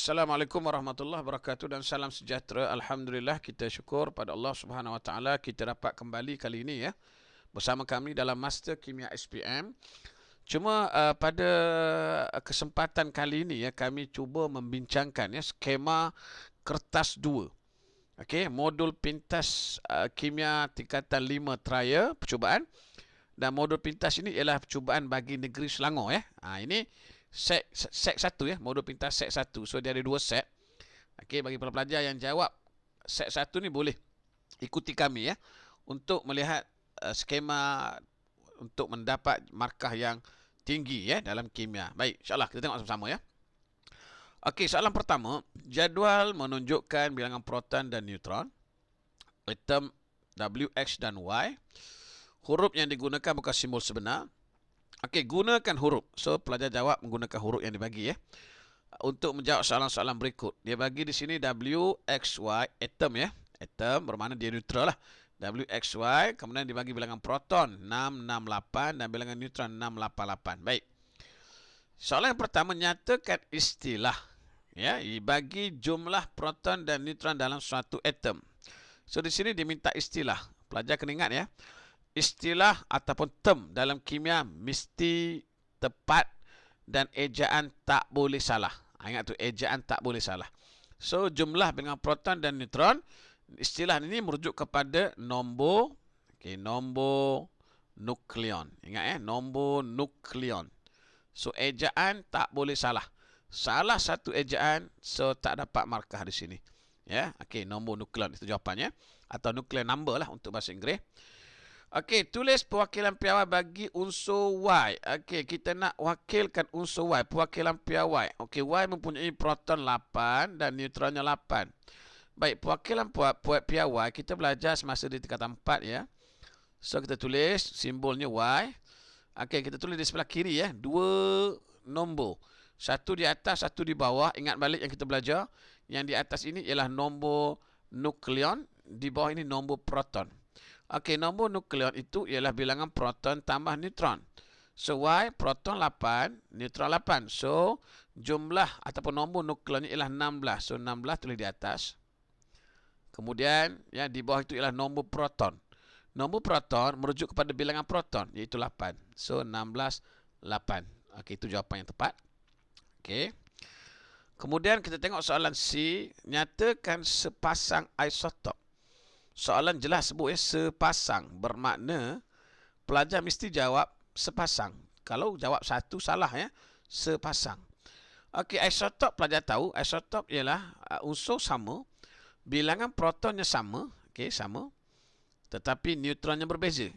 Assalamualaikum warahmatullahi wabarakatuh dan salam sejahtera. Alhamdulillah, kita syukur pada Allah Subhanahu Wa Taala kita dapat kembali kali ini ya bersama kami dalam Master Kimia SPM. Cuma pada kesempatan kali ini ya kami cuba membincangkan ya skema kertas 2. Okey, modul pintas kimia tingkatan 5 trial percubaan, dan modul pintas ini ialah percubaan bagi negeri Selangor ya. Ini set 1 ya, modul pintas set 1. So dia ada 2 set. Okey, bagi pelajar yang jawab set 1 ni boleh ikuti kami ya untuk melihat skema untuk mendapat markah yang tinggi ya dalam kimia. Baik, insya-Allah kita tengok sama-sama ya. Okey, soalan pertama, jadual menunjukkan bilangan proton dan neutron, atom W, X dan Y. Huruf yang digunakan bukan simbol sebenar. Okey, gunakan huruf. So, pelajar jawab menggunakan huruf yang dibagi ya. Untuk menjawab soalan-soalan berikut. Dia bagi di sini W, X, Y, atom ya. Atom bermakna dia neutral lah. W, X, Y. Kemudian dibagi bilangan proton 668 dan bilangan neutron 688. Baik. Soalan yang pertama, nyatakan istilah. Ya, bagi jumlah proton dan neutron dalam suatu atom. So, di sini diminta istilah. Pelajar kena ingat ya. Istilah ataupun term dalam kimia mesti tepat dan ejaan tak boleh salah. Ingat tu, ejaan tak boleh salah. So, jumlah bilangan proton dan neutron, istilah ini merujuk kepada nombor, nombor nukleon. Ingat ya, nombor nukleon. So, ejaan tak boleh salah. Salah satu ejaan, so tak dapat markah di sini. Ya, nombor nukleon itu jawapannya, atau nuclear number lah untuk bahasa Inggeris. Okey, tulis perwakilan piawai bagi unsur Y. Okey, kita nak wakilkan unsur Y, perwakilan piawai. Okey, Y mempunyai proton 8 dan neutronnya 8. Baik, perwakilan piawai kita belajar semasa di tingkatan 4 ya. So, kita tulis simbolnya Y. Okey, kita tulis di sebelah kiri ya, 2 nombor. Satu di atas, satu di bawah. Ingat balik yang kita belajar. Yang di atas ini ialah nombor nukleon, di bawah ini nombor proton. Okey, nombor nukleon itu ialah bilangan proton tambah neutron. So, Y, proton 8, neutron 8. So, jumlah ataupun nombor nukleonnya ialah 16. So, 16 tulis di atas. Kemudian, ya, di bawah itu ialah nombor proton. Nombor proton merujuk kepada bilangan proton, iaitu 8. So, 16, 8. Okey, itu jawapan yang tepat. Okey. Kemudian, kita tengok soalan C. Nyatakan sepasang isotop. Soalan jelas sebut ya, sepasang. Bermakna pelajar mesti jawab sepasang. Kalau jawab satu salah ya, sepasang. Okey, isotop pelajar tahu, isotop ialah unsur sama, bilangan protonnya sama, okey, sama, tetapi neutronnya berbeza.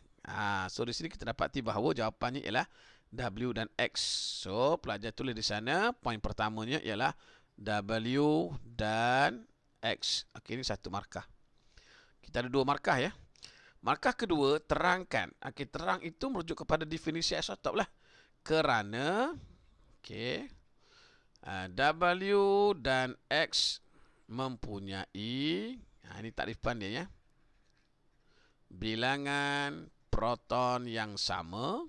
So di sini kita dapati bahawa jawapannya ialah W dan X. So pelajar tulis di sana, poin pertamanya ialah W dan X. Okey, ini satu markah. Kita ada 2 markah ya. Markah kedua, terangkan. Okey, terang itu merujuk kepada definisi isotop lah. Kerana W dan X mempunyai, ini takrifan dia ya, bilangan proton yang sama.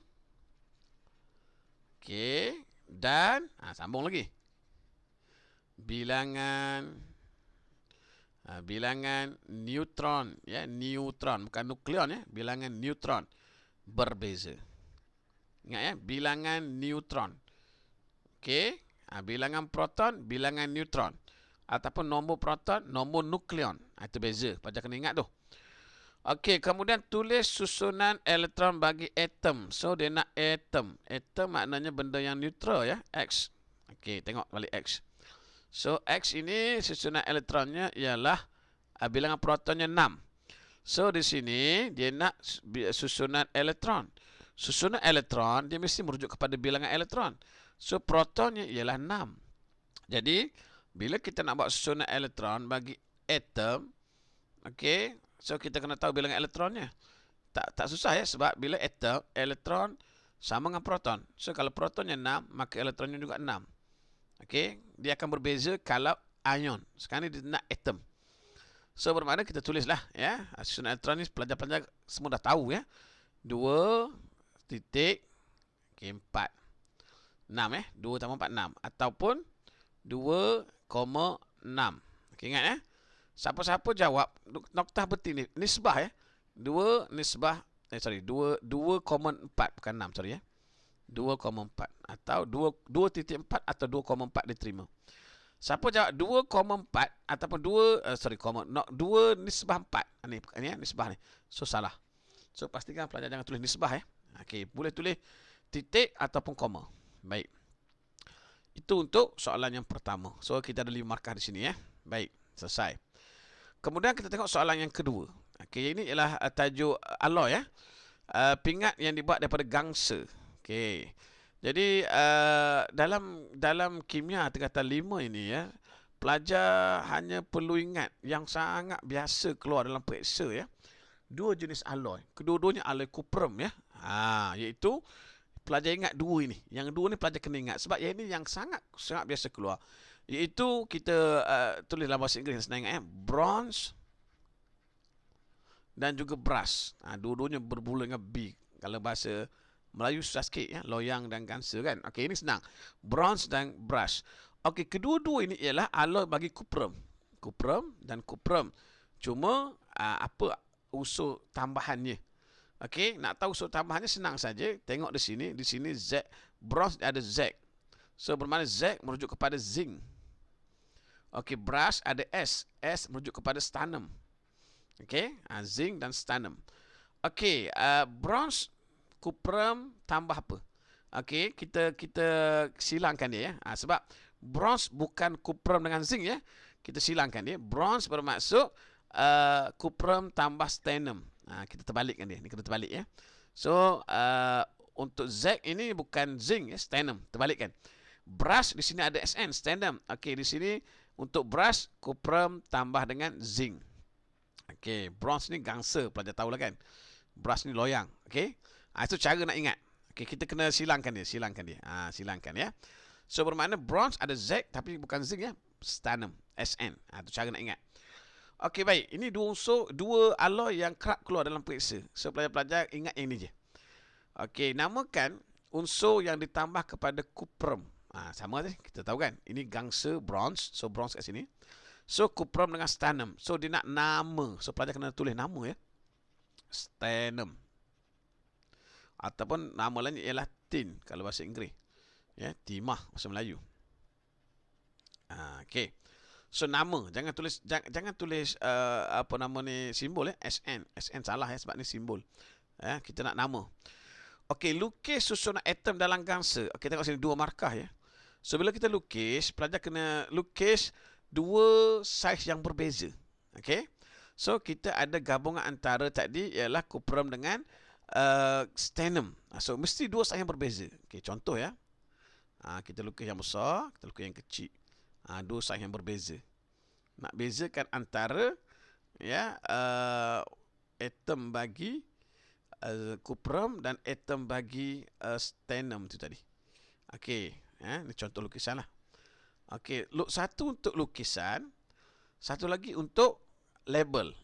Okey, dan sambung lagi. Bilangan neutron ya, neutron bukan nukleon ya, bilangan neutron berbeza. Ingat ya, bilangan neutron. Okey, bilangan proton, bilangan neutron, ataupun nombor proton, nombor nukleon. Itu beza, pelajar kena ingat tu. Okey, kemudian tulis susunan elektron bagi atom. So dia nak atom. Atom maknanya benda yang neutral ya, X. Okey, tengok balik X. So, X ini susunan elektronnya ialah bilangan protonnya 6. So, di sini dia nak susunan elektron. Susunan elektron dia mesti merujuk kepada bilangan elektron. So, protonnya ialah 6. Jadi, bila kita nak buat susunan elektron bagi atom, okey, so kita kena tahu bilangan elektronnya. Tak susah ya, sebab bila atom, elektron sama dengan proton. So, kalau protonnya 6, maka elektronnya juga 6. Okey, dia akan berbeza kalau ion. Sekarang ni dia nak atom. So, bermakna kita tulislah ya. Susunan elektron ni pelajar-pelajar semua dah tahu ya. 2 titik 4. 6 2 tambah 4, 6. Ataupun 2 Okey, ingat ya. Siapa-siapa jawab noktah berti ni nisbah ya. 2 nisbah 2,4 bukan 6 sorry ya. 2,4 atau 2.4 atau 2,4 diterima. Siapa jawab 2,4 ataupun 2 nisbah 4. Ni ya nisbah ni. So salah. So pastikan pelajar jangan tulis nisbah ya. Okey, boleh tulis titik ataupun koma. Baik. Itu untuk soalan yang pertama. So kita ada 5 markah di sini ya. Baik, selesai. Kemudian kita tengok soalan yang kedua. Okey, ini ialah tajuk alloy ya. Pingat yang dibuat daripada gangsa. Okey. Jadi dalam kimia tingkatan 5 ini ya, pelajar hanya perlu ingat yang sangat biasa keluar dalam periksa ya. 2 jenis alloy. Kedua-duanya alloy kuprum ya. Iaitu pelajar ingat 2 ini. Yang 2 ni pelajar kena ingat sebab yang ini yang sangat biasa keluar. Iaitu kita tulis dalam bahasa Inggeris senang ingat ya. Bronze dan juga brass. Dua-duanya bermula dengan B. Kalau bahasa Melayu susah sikit ya. Loyang dan gangsa kan. Okey, ini senang. Bronze dan brass. Okey, kedua-dua ini ialah alloy bagi kuprum. Kuprum dan kuprum. Cuma apa unsur tambahannya? Okey, nak tahu unsur tambahannya senang saja. Tengok di sini Z. Bronze ada Z. So bermakna Z merujuk kepada zinc. Okey, brass ada S. S merujuk kepada stannum. Okey, zinc dan stannum. Okey, bronze, kuprum tambah apa? Okey, kita silangkan dia ya. Sebab bronze bukan kuprum dengan zinc ya. Kita silangkan dia. Bronze bermaksud kuprum tambah stannum. Kita terbalikkan dia. Ni kena terbalik ya. So untuk Z ini bukan zinc ya, stannum. Terbalikkan. Brass di sini ada SN, stannum. Okey, di sini untuk brass kuprum tambah dengan zinc. Okey, bronze ni gangsa, pelajar tahulah kan. Brass ni loyang. Okey. Itu cara nak ingat. Okey, kita kena silangkan dia. Silangkan ya. So bermakna bronze ada Z tapi bukan zinc ya. Stannum, SN. Itu cara nak ingat. Okey, baik. Ini dua alloy yang kerap keluar dalam periksa. So pelajar-pelajar ingat yang ni je. Okey, namakan unsur yang ditambah kepada kuprum. Sama tadi, kita tahu kan. Ini gangsa bronze. So bronze kat sini. So kuprum dengan stannum. So dia nak nama. So pelajar kena tulis nama ya. Stannum. Ataupun nama lain ialah tin kalau bahasa Inggeris. Ya, timah bahasa Melayu. Okey. So nama, jangan tulis apa nama ni simbol ya, SN. SN salah ya sebab ni simbol. Ya, kita nak nama. Okey, lukis susunan atom dalam gangsa. Okey, tengok sini 2 markah ya. So bila kita lukis, pelajar kena lukis 2 saiz yang berbeza. Okey. So kita ada gabungan antara tadi ialah kuprum dengan stannum. So mesti 2 saiz yang berbeza. Okey, contoh ya. Kita lukis yang besar, kita lukis yang kecil. 2 saiz yang berbeza. Nak bezakan antara ya atom bagi kuprum dan atom bagi stannum tu tadi. Okey, ini contoh lukisan lah. Okey, satu untuk lukisan, satu lagi untuk label.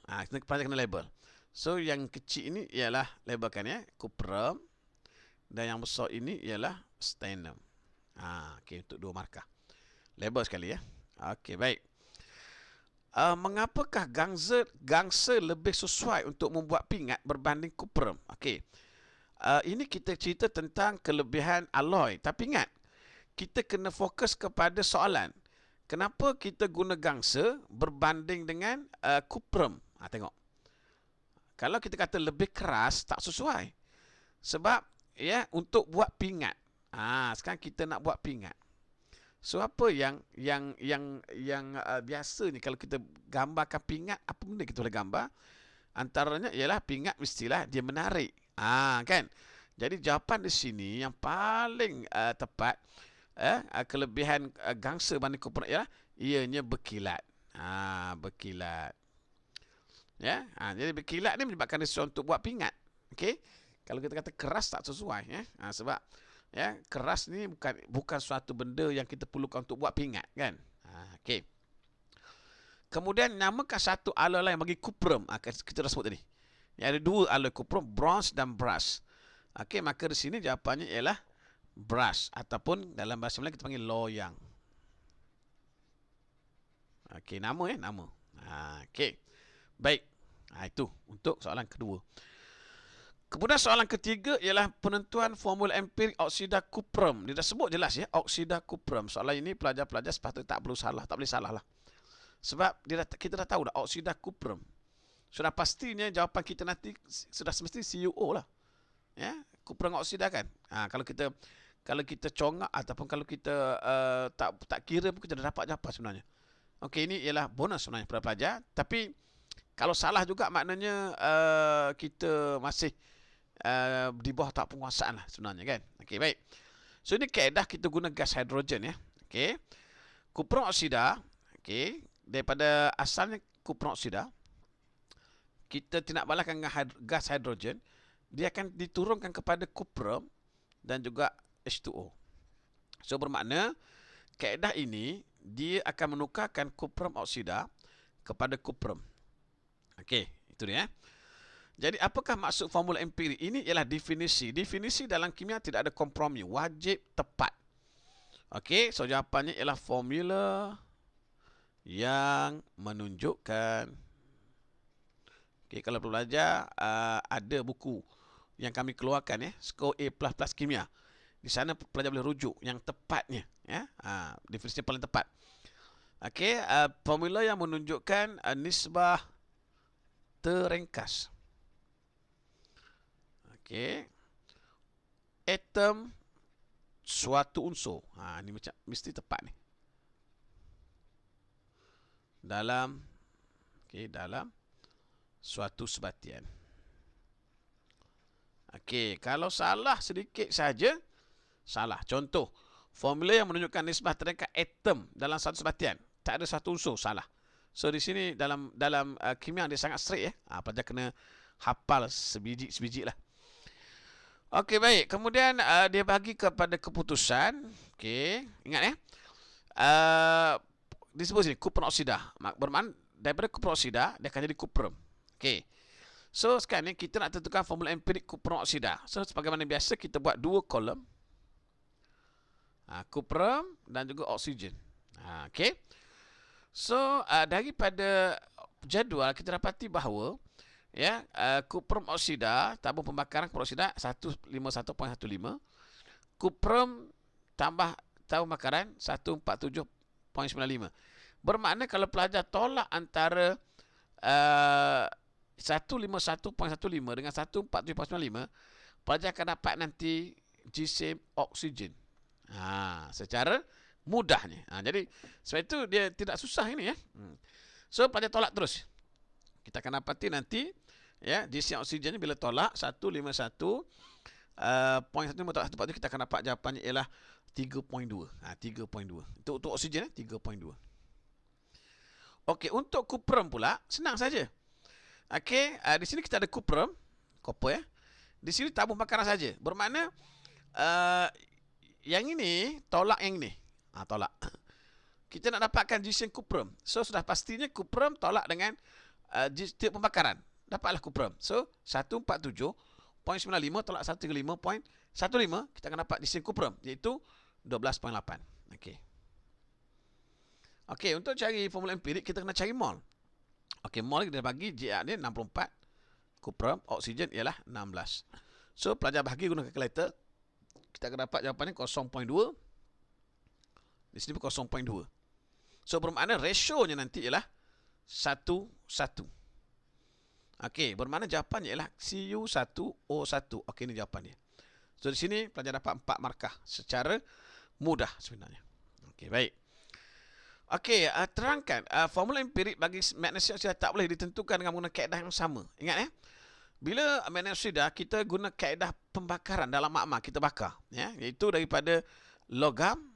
Pelajar kena label. So yang kecil ini ialah labelkan ya, kuprum, dan yang besar ini ialah stannum. Okey, untuk 2 markah. Label sekali ya. Okey, baik. Mengapakah gangsa lebih sesuai untuk membuat pingat berbanding kuprum? Okey. Ini kita cerita tentang kelebihan alloy. Tapi ingat, kita kena fokus kepada soalan. Kenapa kita guna gangsa berbanding dengan kuprum? Tengok. Kalau kita kata lebih keras, tak sesuai. Sebab ya untuk buat pingat. Sekarang kita nak buat pingat. So apa yang biasa ni kalau kita gambarkan pingat, apa benda kita boleh gambar? Antaranya ialah pingat mestilah dia menarik. Kan? Jadi jawapan di sini yang paling tepat, kelebihan gangsa banding kuprum ialah ianya berkilat. Berkilat. Ya, jadi berkilat ni menyebabkan dia sesuai untuk buat pingat. Okey. Kalau kita kata keras tak sesuai ya. Sebab ya, keras ni bukan suatu benda yang kita perlukan untuk buat pingat kan. Okey. Kemudian namakan satu alloy lain bagi kuprum. Kita dah sebut tadi. Ya, ada 2 alloy kuprum, bronze dan brass. Okey, maka di sini jawapannya ialah brass ataupun dalam bahasa Melayu kita panggil loyang. Okey, nama nama. Okey. Baik. Itu untuk soalan kedua. Kemudian soalan ketiga ialah penentuan formula empirik oksida kuprum. Dia dah sebut jelas ya, oksida kuprum. Soalan ini pelajar-pelajar sepatutnya tak boleh salah lah. Sebab kita dah tahu dah oksida kuprum. Sudah pastinya jawapan kita nanti sudah semesti CuO lah. Ya, kuprum oksida kan. Kalau kita congak ataupun kalau kita tak kira pun kita dah dapat jawapan sebenarnya. Okey, ini ialah bonus sebenarnya pada pelajar. Tapi kalau salah juga maknanya kita masih di bawah tak penguasaan lah sebenarnya kan. Okey, baik. So ini kaedah kita guna gas hidrogen ya. Okey. Kuprum oksida, okey, daripada asalnya kuprum oksida kita tindak balaskan dengan gas hidrogen, dia akan diturunkan kepada kuprum dan juga H2O. So bermakna kaedah ini dia akan menukarkan kuprum oksida kepada kuprum. Okey, itu dia. Jadi apakah maksud formula empirik? Ini ialah definisi. Definisi dalam kimia tidak ada kompromi, wajib tepat. Okey, so jawapannya ialah formula yang menunjukkan. Okey, kalau belajar ada buku yang kami keluarkan ya, skor A++ kimia. Di sana pelajar boleh rujuk yang tepatnya ya. Definisi paling tepat. Okey, formula yang menunjukkan nisbah terengkas. Okey. Atom suatu unsur. Ini macam mesti tepat ni. Dalam suatu sebatian. Okey, kalau salah sedikit saja, salah. Contoh, formula yang menunjukkan nisbah terengkas atom dalam satu sebatian, tak ada satu unsur, salah. So di sini dalam kimia dia sangat strict ya. Pelajar kena hafal sebiji lah. Okey, baik. Kemudian dia bagi kepada keputusan. Okey, ingat ya. Disebut sini kuprum oksida. Bermakna daripada kuprum oksida dia akan jadi kuprum. Okey. So sekarang ni kita nak tentukan formula empirik kuprum oksida. So sebagaimana biasa kita buat dua kolom. Kuprum dan juga oksigen. Okey. So daripada jadual kita dapati bahawa ya, kuprum oksida tabung pembakaran kuprum oksida 151.15, kuprum tambah tabung pembakaran 147.95. Bermakna kalau pelajar tolak antara 151.15 dengan 147.95, pelajar akan dapat nanti jisim oksigen. Secara mudahnya. Jadi sebab itu dia tidak susah ini ya. So pelajar tolak terus. Kita akan dapati nanti ya, jisim oksigen bila tolak 151.15 tolak 1.4 kita akan dapat jawapannya ialah 3.2. 3.2. Untuk oksigen 3.2. Okey, untuk kuprum pula senang saja. Okey, di sini kita ada kuprum, copper ya. Di sini tabung pembakaran saja. Bermakna yang ini tolak yang ini. Tolak. Kita nak dapatkan jisim kuprum. So sudah pastinya kuprum tolak dengan tiap pembakaran. Dapatlah kuprum. So 147.95 tolak 135.15, kita akan dapat jisim kuprum, iaitu 12.8. Okey. Okey, untuk cari formula empirik kita kena cari mol. Okey, mol kita bagi GR dia 64, kuprum, oksigen ialah 16. So pelajar bahagi guna kalkulator, kita akan dapat jawapannya 0.2. Di sini pun 0.2. So bermakna rasionya nanti ialah 1:1. Okey, bermakna jawapannya ialah Cu1O1. Okey, ini jawapan dia. So di sini pelajar dapat 4 markah secara mudah sebenarnya. Okey, baik. Okey, terangkan formula empirik bagi magnesium oksida tak boleh ditentukan dengan menggunakan kaedah yang sama. Ingat ya. Bila magnesium oksida kita guna kaedah pembakaran dalam makmal kita bakar ya, iaitu daripada logam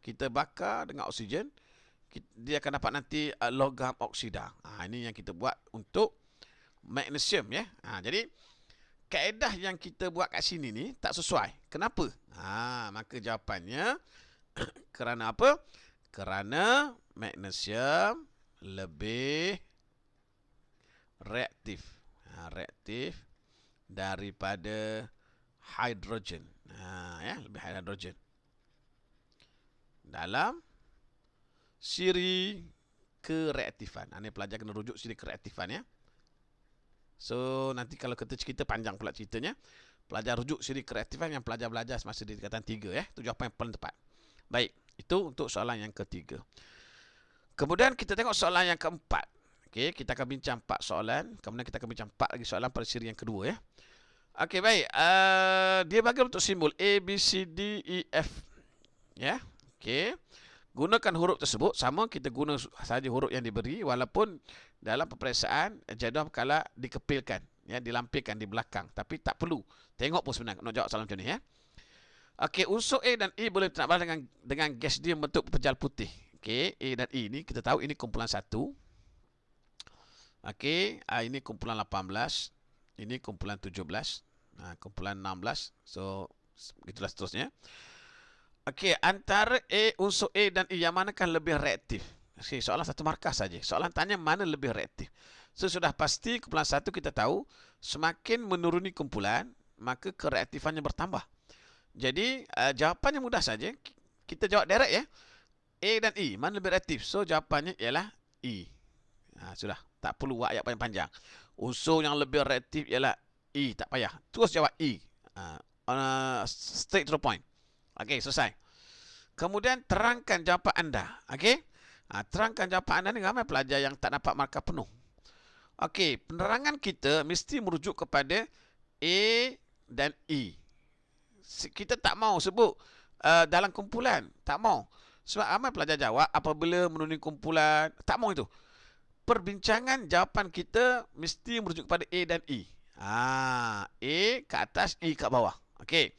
kita bakar dengan oksigen, dia akan dapat nanti logam oksida. Ini yang kita buat untuk magnesium ya. Jadi kaedah yang kita buat kat sini ni tak sesuai. Kenapa? Maka jawapannya kerana apa? Kerana magnesium lebih reaktif. Reaktif daripada hidrogen. Ya, lebih hidrogen. Dalam siri kereaktifan. Ini pelajar kena rujuk sini kereaktifan ya. So nanti kalau kita panjang pula ceritanya. Pelajar rujuk sini kereaktifan yang pelajar belajar semasa di tingkatan 3 ya. Itu jawapan yang paling tepat. Baik, itu untuk soalan yang ketiga. Kemudian kita tengok soalan yang keempat. Okey, kita akan bincang 4 soalan. Kemudian kita akan bincang 4 lagi soalan pada siri yang kedua ya. Okey, baik. Dia bagi bentuk simbol A, B, C, D, E, F. Ya. Okey. Gunakan huruf tersebut. Sama kita guna saja huruf yang diberi. Walaupun dalam peperiksaan jadual kalau dikepilkan. Ya, dilampirkan di belakang. Tapi tak perlu. Tengok pun sebenarnya. Nak jawab soalan macam ni ya. Okey, unsur A dan E boleh ditambah dengan gas dia membentuk pepejal putih. Okey, A dan E ni kita tahu ini kumpulan 1. Okey, ini kumpulan 18. Ini kumpulan 17. Kumpulan 16. So, begitulah seterusnya. Okey, antara unsur A dan E yang manakah lebih reaktif? Okey, soalan satu markah saja. Soalan tanya mana lebih reaktif. So, sudah pasti kumpulan 1 kita tahu semakin menuruni kumpulan, maka kereaktifannya bertambah. Jadi, jawapannya mudah saja. Kita jawab direct ya. A dan E, mana lebih reaktif? So, jawapannya ialah E. Sudah. Tak perlu buat ayat panjang-panjang. Unsur yang lebih reaktif ialah E. Tak payah. Terus jawab E. Straight to the point. Okey, selesai. Kemudian terangkan jawapan anda. Okey. Terangkan jawapan anda ni ramai pelajar yang tak dapat markah penuh. Okey, penerangan kita mesti merujuk kepada A dan E. Kita tak mau sebut dalam kumpulan. Tak mau. Sebab ramai pelajar jawab apabila menuruni kumpulan. Tak mau itu. Perbincangan jawapan kita mesti merujuk kepada A dan E. A ke atas, E kat bawah. Okey.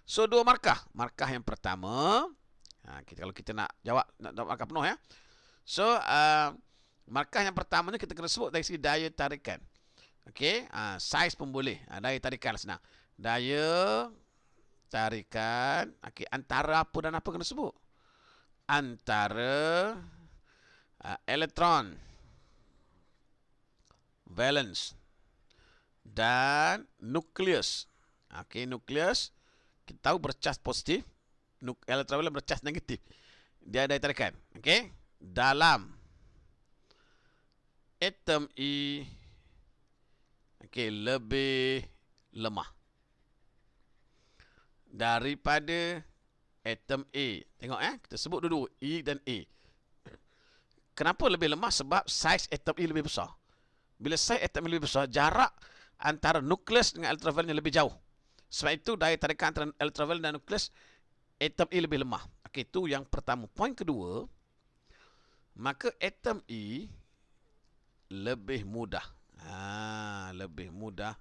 So, 2 markah. Markah yang pertama, kalau kita nak jawab markah penuh ya. So, markah yang pertamanya kita kena sebut dari segi daya tarikan. Okey. Saiz pun boleh. Daya tarikan senang. Daya tarikan. Okey. Antara apa dan apa kena sebut? Antara elektron, valence dan nukleus. Okey, nukleus kita tahu bercas positif, elektron valence bercas negatif. Dia ada daya tarikan. Okey, dalam atom E lebih lemah daripada atom A. Tengok kita sebut dulu E dan A. Kenapa lebih lemah? Sebab saiz atom E lebih besar. Bila saiz atom E lebih besar, jarak antara nukleus dengan elektron valence lebih jauh. Sebab itu daya tarikan antara elektron valence dan nukleus atom E lebih lemah. Okey, itu yang pertama. Poin kedua, maka atom E lebih mudah. Lebih mudah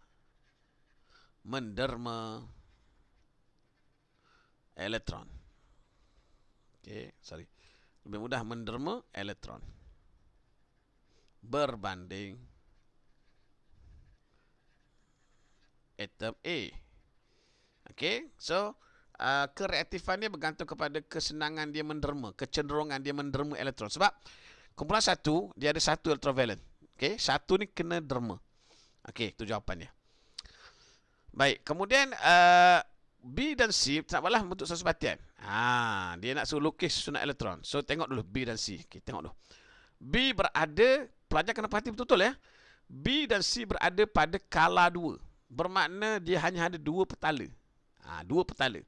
menderma elektron. Okey, sorry. Lebih mudah menderma elektron berbanding atom A. Okey, so kereaktifan dia bergantung kepada kesenangan dia menderma, kecenderungan dia menderma elektron. Sebab kumpulan 1 dia ada 1 elektron valence. Okey, 1 ni kena derma. Okey, itu jawapannya. Baik, kemudian B dan C taklah bentuk satu sebatian. Dia nak suruh lukis susunan elektron. So tengok dulu B dan C. Okey, tengok dulu. B berada, pelajar kena perhati betul-betul ya. B dan C berada pada kala 2. Bermakna dia hanya ada 2 petala. 2 petala.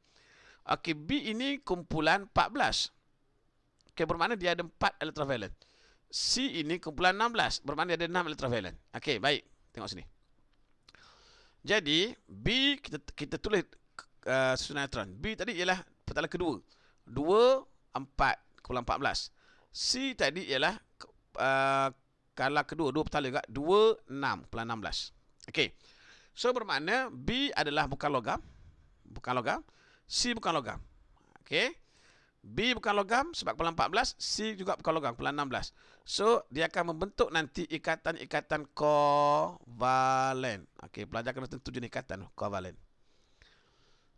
Okey, B ini kumpulan 14. Okey, bermakna dia ada 4 elektron valence. C ini kumpulan 16. Bermakna dia ada 6 elektron valence. Okey, baik. Tengok sini. Jadi, B kita tulis susunan elektron. B tadi ialah petala kedua. 2, 4, kumpulan 14. C tadi ialah kala kedua, 2 petala juga. 2, 6, kumpulan 16. Okey. So, bermakna B adalah bukan logam. Bukan logam. C bukan logam. Okey. B bukan logam sebab kumpulan 14. C juga bukan logam, kumpulan 16. So, dia akan membentuk nanti ikatan-ikatan kovalen. Okey, pelajar kena tentu jenis ikatan kovalen.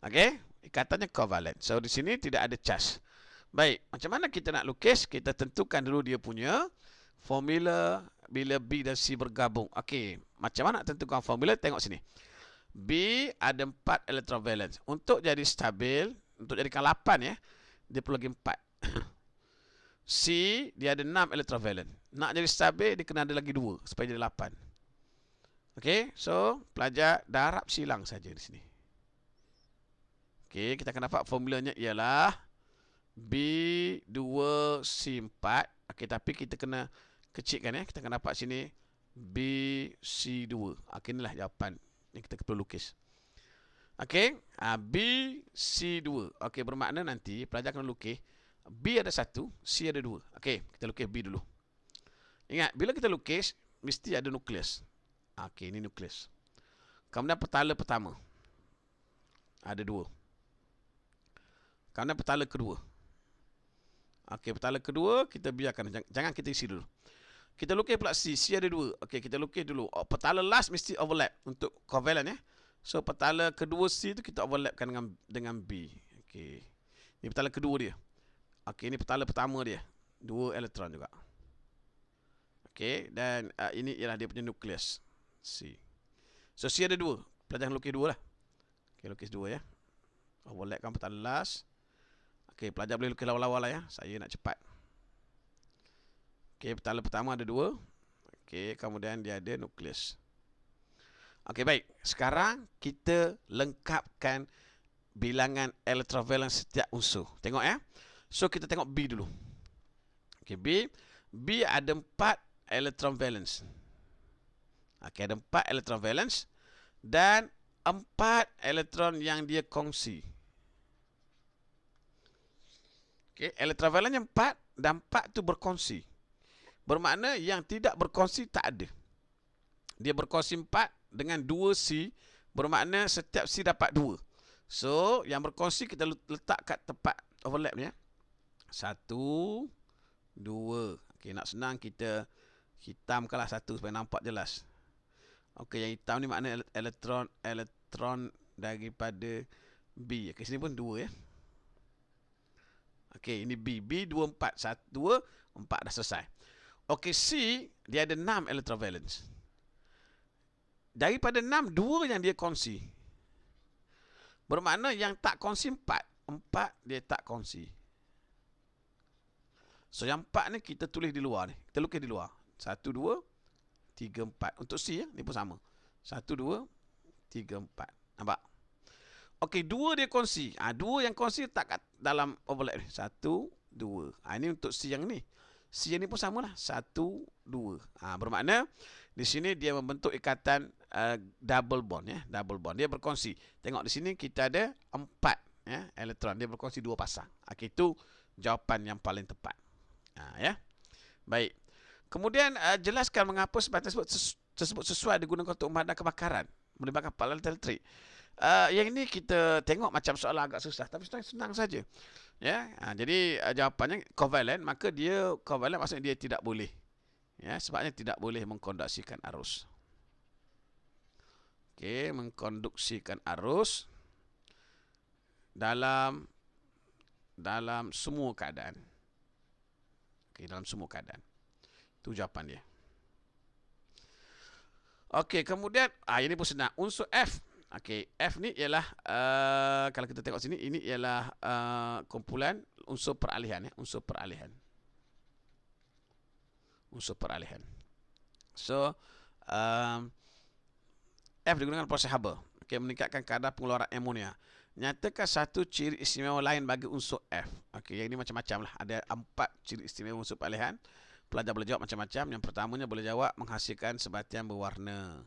Okey, ikatannya kovalen. So, di sini tidak ada charge. Baik, macam mana kita nak lukis? Kita tentukan dulu dia punya formula bila B dan C bergabung. Okey, macam mana nak tentukan formula? Tengok sini. B ada 4 elektron valence. Untuk jadi stabil, untuk jadikan 8 ya, dia perlu lagi 4. C dia ada 6 electrovalen. Nak jadi stabil dia kena ada lagi 2 supaya jadi 8. Okey, so pelajar darab silang saja di sini. Okey, kita akan dapat formulanya ialah B2C4. Okey, tapi kita kena kecilkan ya. Kita akan dapat sini BC2. Okey, inilah jawapan yang kita perlu lukis. Okey, BC2. Okey, bermakna nanti pelajar akan lukis B ada 1, C ada 2. Okey, kita lukis B dulu. Ingat, bila kita lukis mesti ada nukleus. Okey, ini nukleus. Kemudian petala pertama ada 2. Kemudian petala kedua. Okey, petala kedua kita biarkan, jangan kita isi dulu. Kita lukis pula C, C ada 2. Okey, kita lukis dulu. Petala last mesti overlap untuk covalent ya. So petala kedua C tu kita overlapkan dengan B. Okey. Ini petala kedua dia. Okey, ini petala pertama dia. 2 elektron juga. Okey, dan ini ialah dia punya nukleus C. So C ada 2. Pelajar lukis 2 lah. Okey, lukis 2 ya. Overlapkan petala last. Okey, pelajar boleh lukis lawa-lawa lah ya. Saya nak cepat. Okey, petala pertama ada 2. Okey, kemudian dia ada nukleus. Okey, baik. Sekarang kita lengkapkan bilangan elektrovalen setiap unsur. Tengok ya. So, kita tengok B dulu. Okey, B. B ada 4 elektron valence. Okey, ada 4 elektron valence. Dan 4 elektron yang dia kongsi. Okey, elektron valence yang 4 dan 4 tu berkongsi. Bermakna yang tidak berkongsi tak ada. Dia berkongsi 4 dengan 2C. Bermakna setiap C dapat 2. So, yang berkongsi kita letak kat tempat overlap ni ya. 1, 2. Okey, nak senang kita hitamkanlah 1 supaya nampak jelas. Okey, yang hitam ni makna elektron daripada B. Okey, sini pun 2 ya. Okey, ini B. B 2 4. 1 2 4 dah selesai. Okey, C dia ada 6 elektron valence. Daripada 6, 2 yang dia kongsi. Bermakna yang tak kongsi 4. 4 dia tak kongsi. So, yang 4 ni kita tulis di luar ni. Kita lukis di luar. 1, 2, 3, 4. Untuk C ya, ni pun sama. 1, 2, 3, 4. Nampak? Okey, 2 dia kongsi. 2 yang kongsi tak kat dalam overlap ni. 1, 2. Ini untuk C yang ni. C yang ni pun samalah. 1, 2. Bermakna di sini dia membentuk ikatan double bond ya. Double bond. Dia berkongsi. Tengok di sini kita ada 4 ya, elektron. Dia berkongsi 2 pasang. Okey, itu jawapan yang paling tepat. Ya. Baik. Kemudian jelaskan mengapa sebab tersebut sesuai digunakan untuk memadam kebakaran melibatkan palat elektrik. Yang ini kita tengok macam soalan agak susah, tapi senang saja. Ya. Jadi jawapannya covalent, maka dia covalent maksudnya dia tidak boleh. Ya, sebabnya tidak boleh mengkonduksikan arus. Okey, mengkonduksikan arus dalam semua keadaan. Okey, dalam semua keadaan. Itu jawapan dia. Okey, kemudian ini pun senang. Unsur F. Okey, F ni ialah kalau kita tengok sini, ini ialah kumpulan unsur peralihan ya, unsur peralihan. Unsur peralihan. So, F digunakan proses Haber. Okey, meningkatkan kadar pengeluaran amonia. Nyatakan satu ciri istimewa lain bagi unsur F. Okey, yang ini macam-macam lah. Ada 4 ciri istimewa unsur peralihan. Pelajar boleh jawab macam-macam. Yang pertamanya boleh jawab menghasilkan sebatian berwarna.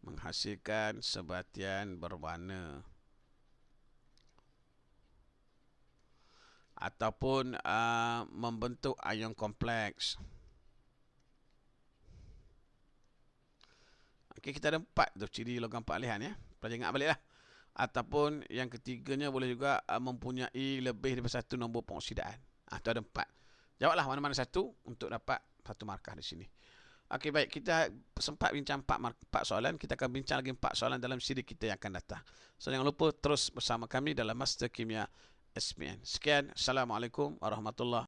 Menghasilkan sebatian berwarna. Ataupun membentuk ion kompleks. Okey, kita ada 4 tu ciri logam peralihan ya. Pelajar ingat baliklah. Ataupun yang ketiganya boleh juga mempunyai lebih daripada 1 nombor pengoksidaan. Itu ada 4. Jawablah mana-mana satu untuk dapat 1 markah di sini. Okey, baik. Kita sempat bincang 4 soalan. Kita akan bincang lagi 4 soalan dalam siri kita yang akan datang. So, jangan lupa terus bersama kami dalam Master Kimia SPM. Sekian. Assalamualaikum warahmatullahi wabarakatuh.